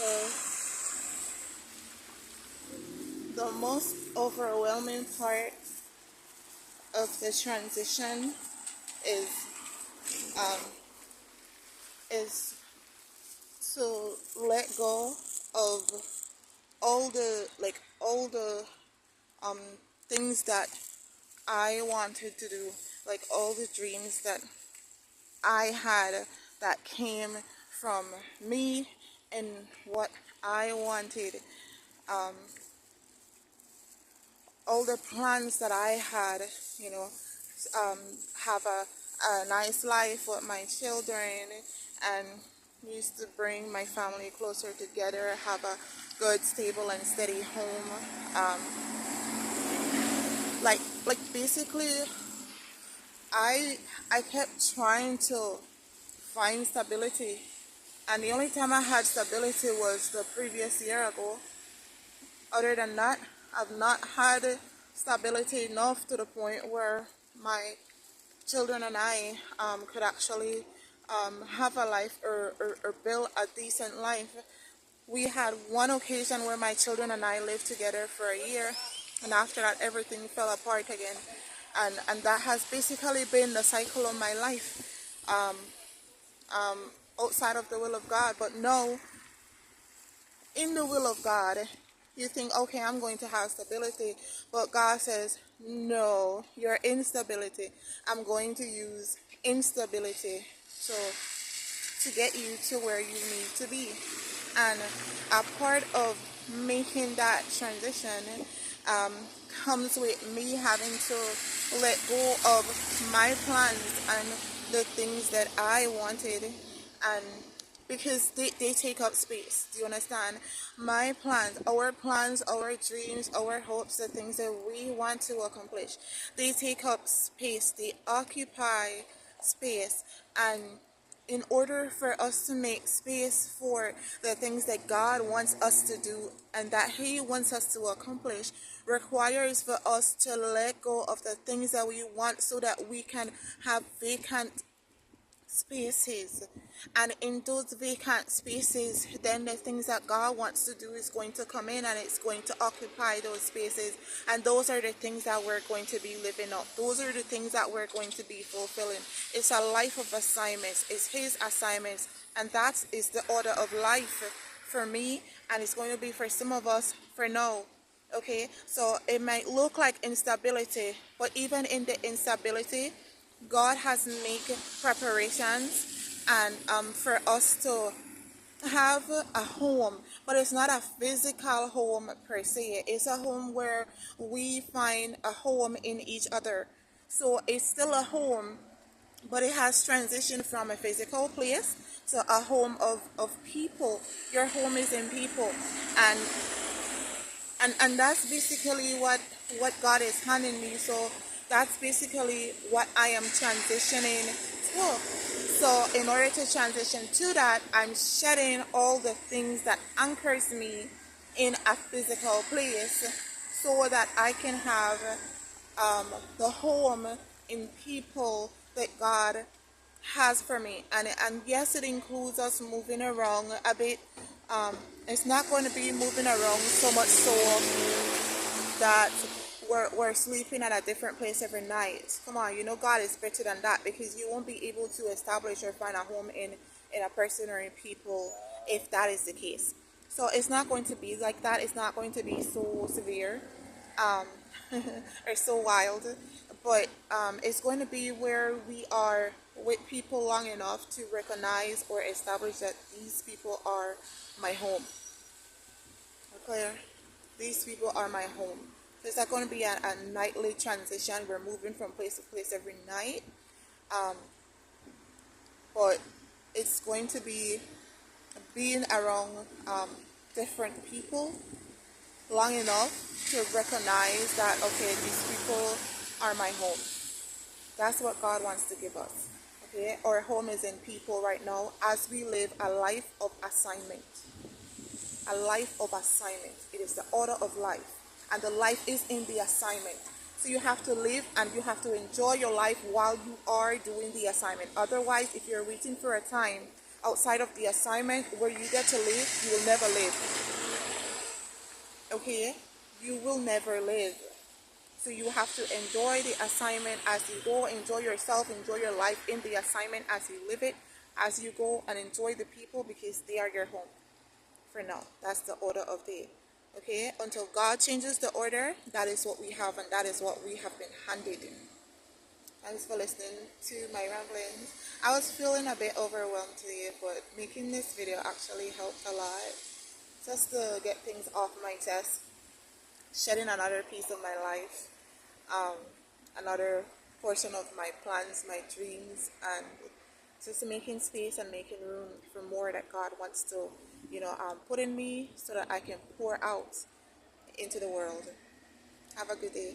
So the most overwhelming part of the transition is um, is to let go of all the um, things that I wanted to do, like all the dreams that I had that came from me and what I wanted. Um, all the plans that I had, you know, um, have a nice life with my children and used to bring my family closer together, have a good, stable, and steady home. Um, like basically, I I kept trying to find stability, and the only time I had stability was the previous year ago. Other than that, I've not had stability enough to the point where my children and I could actually have a life or build a decent life. We had one occasion where my children and I lived together for a year, and after that, everything fell apart again. And that has basically been the cycle of my life, um, um, outside of the will of God. But no, in the will of God, you think, okay, I'm going to have stability, but God says, no, your instability, I'm going to use instability so to get you to where you need to be. And a part of making that transition um, comes with me having to let go of my plans and the things that I wanted, and because they take up space. Do you understand? My plans, our dreams, our hopes, the things that we want to accomplish, they take up space, they occupy space. And in order for us to make space for the things that God wants us to do and that He wants us to accomplish, requires for us to let go of the things that we want so that we can have vacant spaces. And in those vacant spaces, then the things that God wants to do is going to come in and it's going to occupy those spaces. And those are the things that we're going to be living up. Those are the things that we're going to be fulfilling. It's a life of assignments. It's His assignments. And that is the order of life for me. And it's going to be for some of us for now. Okay, so it might look like instability, but even in the instability, God has made preparations and for us to have a home, but it's not a physical home per se. It's a home where we find a home in each other. So it's still a home, but it has transitioned from a physical place to a home of people. Your home is in people, and and that's basically what God is handing me. So that's basically what I am transitioning to. So in order to transition to that, I'm shedding all the things that anchors me in a physical place so that I can have um, the home in people that God has for me. And yes, it includes us moving around a bit. um, it's not going to be moving around so much so that we're sleeping at a different place every night. Come on, you know God is better than that, because you won't be able to establish or find a home in a person or in people if that is the case. So it's not going to be like that. It's not going to be so severe um, or so wild, but it's going to be where we are with people long enough to recognize or establish that these people are my home. Claire, these people are my home. So it's not going to be a nightly transition. We're moving from place to place every night, um, but it's going to be being around different people long enough to recognize that, okay, these people are my home. That's what God wants to give us. Okay, our home is in people right now as we live a life of assignment. A life of assignment. It is the order of life, and the life is in the assignment. So you have to live and you have to enjoy your life while you are doing the assignment. Otherwise, if you're waiting for a time outside of the assignment where you get to live, you will never live. Okay? You will never live. So you have to enjoy the assignment as you go, enjoy yourself, enjoy your life in the assignment as you live it, as you go, and enjoy the people because they are your home. For now, that's the order of day. Okay? Until God changes the order, that is what we have and that is what we have been handed. Thanks for listening to my ramblings. I was feeling a bit overwhelmed today, but making this video actually helped a lot. Just to get things off my chest, shedding another piece of my life, um, another portion of my plans, my dreams, and just making space and making room for more that God wants to, put in me so that I can pour out into the world. Have a good day.